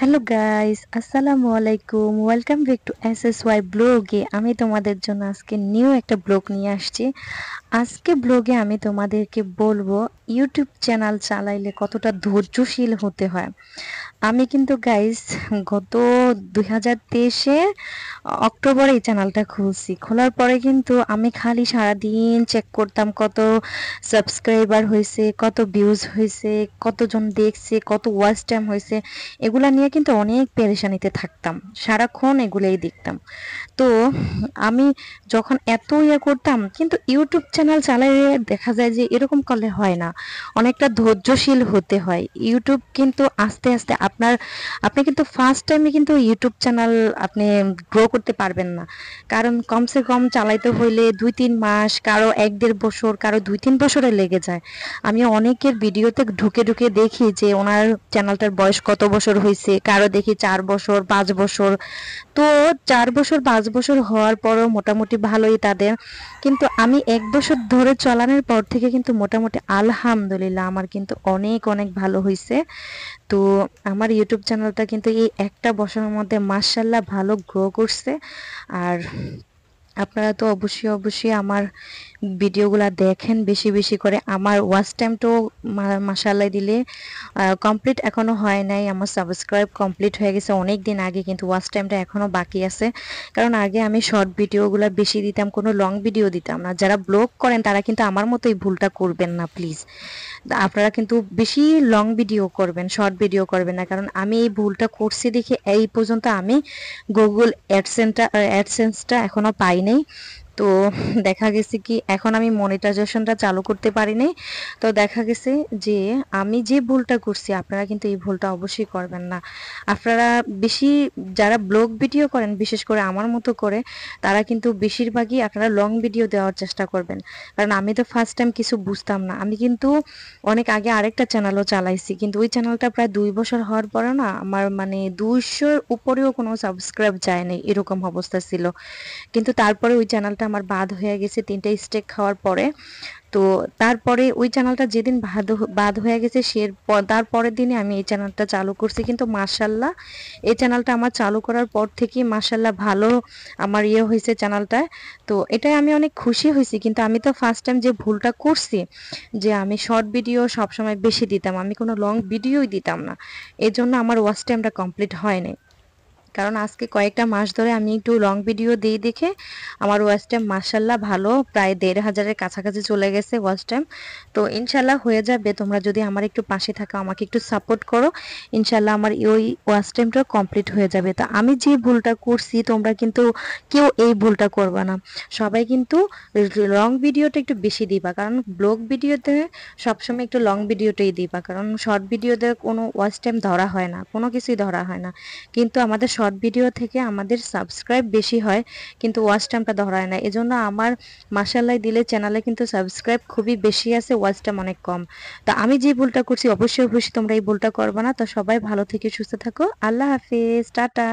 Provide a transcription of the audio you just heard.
Hello guys, আসসালামু আলাইকুম। Welcome back to SSY ব্লগে। আমি তোমাদের জন্য আজকে নিউ একটা ব্লগ নিয়ে আসছি। আজকে ব্লগে আমি তোমাদেরকে বলবো ইউটিউব চ্যানেল চালাইলে কতটা ধৈর্যশীল হতে হয়। আমি কিন্তু গাইস গত 2023-এ অক্টোবরে এই চ্যানেলটা খুলছি। খোলার পরে কিন্তু আমি খালি সারাদিন চেক করতাম কত সাবস্ক্রাইবার হয়েছে, কত ভিউজ হয়েছে, কতজন দেখছে, কত ওয়াচ টাইম হয়েছে। এগুলা নিয়ে কিন্তু অনেক পেরেশানিতে থাকতাম, সারাক্ষণ এগুলাই দেখতাম। তো আমি যখন এত করতাম, কিন্তু ইউটিউব চ্যানেল চালাইলে দেখা যায় যে এরকম করলে হয় না, অনেকটা ধৈর্যশীল হতে হয়। ইউটিউব কিন্তু আস্তে আস্তে আপনি কিন্তু ফার্স্ট টাইমে কিন্তু ইউটিউব চ্যানেল আপনি গ্রো করতে পারবেন না। কারণ কমসে কম চালাইতে হইলে 2-3 মাস, কারো 1-1.5 বছর, কারো 2-3 বছরে লেগে যায়। আমি অনেকের ভিডিওতে ঢুকে ঢুকে দেখি যে ওনার চ্যানেলটার বয়স কত বছর হয়েছে, কারো দেখি 4 বছর, 5 বছর। তো 4 বছর 5 বছর হওয়ার পরও মোটামুটি ভালোই তাদের। কিন্তু আমি 1 বছর ধরে চালানোর পর থেকে কিন্তু মোটামুটি আলহামদুলিল্লাহ আমার কিন্তু অনেক অনেক ভালো হয়েছে। তো আমার ইউটিউব চ্যানেলটা কিন্তু এই একটা বছরের মধ্যে মাশাল্লাহ ভালো গ্রো করছে। আর আপনারা তো অবশ্যই অবশ্যই আমার ভিডিওগুলা দেখেন বেশি বেশি করে। আমার ওয়াচ টাইমটাও মাশাআল্লাহ দিলে কমপ্লিট এখনো হয় নাই। আমার সাবস্ক্রাইব কমপ্লিট হয়ে গেছে অনেক দিন আগে, কিন্তু ওয়াচ টাইমটা এখনো বাকি আছে। কারণ আগে আমি শর্ট ভিডিওগুলো বেশি দিতাম, কোনো লং ভিডিও দিতাম না। যারা ব্লগ করেন তারা কিন্তু আমার মতো এই ভুলটা করবেন না প্লিজ। আপনারা কিন্তু বেশি লং ভিডিও করবেন, শর্ট ভিডিও করবেন না। কারণ আমি এই ভুলটা করছি দেখে এই পর্যন্ত আমি গুগল অ্যাডসেন্সটা এখনো পাই নাই। তো দেখা গেছে কি এখন আমি মনিটাইজেশনটা চালু করতে পারি নাই। তো দেখা গেছে যে আমি যে ভুলটা করছি আপনারা কিন্তু এই ভুলটা অবশ্যই করবেন না। আপনারা বেশি যারা ব্লগ ভিডিও করেন, বিশেষ করে আমার মতো করে, তারা কিন্তু বেশিরভাগই আপনারা লং ভিডিও দেওয়ার চেষ্টা করবেন। কারণ আমি তো ফার্স্ট টাইম কিছু বুঝতাম না। আমি কিন্তু অনেক আগে আরেকটা চ্যানেলও চালাইছি, কিন্তু ওই চ্যানেলটা প্রায় 2 বছর হওয়ার পরে না আমার মানে 200-র উপরেও কোনো সাবস্ক্রাইব যায় নাই, এরকম অবস্থা ছিল। কিন্তু তারপরে ওই চ্যানেলটা আমার বাদ হয়ে গেছে 3টা স্টেক খাওয়ার পরে। তো তারপরে ওই চ্যানেলটা যেদিন বাদ হয়ে গেছে তার পরের দিনে আমি এই চ্যানেলটা চালু করছি। কিন্তু মাশাল্লাহ এই চ্যানেলটা আমার চালু করার পর থেকেই মাশাল্লাহ ভালো আমার হয়েছে চ্যানেলটায়। তো এটাই আমি অনেক খুশি হয়েছি। কিন্তু আমি তো ফার্স্ট টাইম যে ভুলটা করছি, যে আমি শর্ট ভিডিও সবসময় বেশি দিতাম, আমি কোনো লং ভিডিওই দিতাম না। এজন্য আমার ওয়াচ টাইমটা কমপ্লিট হয় নাই। কারণ আজকে কয়েকটা মাস ধরে আমি একটু লং ভিডিও দিই দেখে আমার ওয়াচ টাইম মাশাল্লাহ ভালো, প্রায় 1,500-এর কাছাকাছি চলে গেছে ওয়াচ টাইম। তো ইনশাল্লাহ হয়ে যাবে, তোমরা যদি আমার একটু পাশে থাকো, আমাকে একটু সাপোর্ট করো, ইনশাল্লাহ আমার ওই ওয়াচ টাইমটা কমপ্লিট হয়ে যাবে। তা আমি যে ভুলটা করছি তোমরা কিন্তু কেউ এই ভুলটা করবে না। সবাই কিন্তু লং ভিডিওটা একটু বেশি দিবা, কারণ ব্লগ ভিডিওতে সবসময় একটু লং ভিডিওটাই দিবা। কারণ শর্ট ভিডিওতে কোনো ওয়াচ টাইম ধরা হয় না, কোনো কিছুই ধরা হয় না। কিন্তু আমাদের শর্ট ভিডিও থেকে আমাদের সাবস্ক্রাইব বেশি হয়, কিন্তু ওয়াচ টাইমটা ধরা হয় না। এজন্য আমার মাশাআল্লাহ দিলে চ্যানেলে কিন্তু সাবস্ক্রাইব খুবই বেশি আছে, ওয়াচ টাইম অনেক কম। তো আমি যে ভুলটা করছি অবশ্যই অবশ্যই তোমরা এই ভুলটা করবে না। তো সবাই ভালো থেকে সুস্থ থাকো। আল্লাহ হাফেজ, টাটা।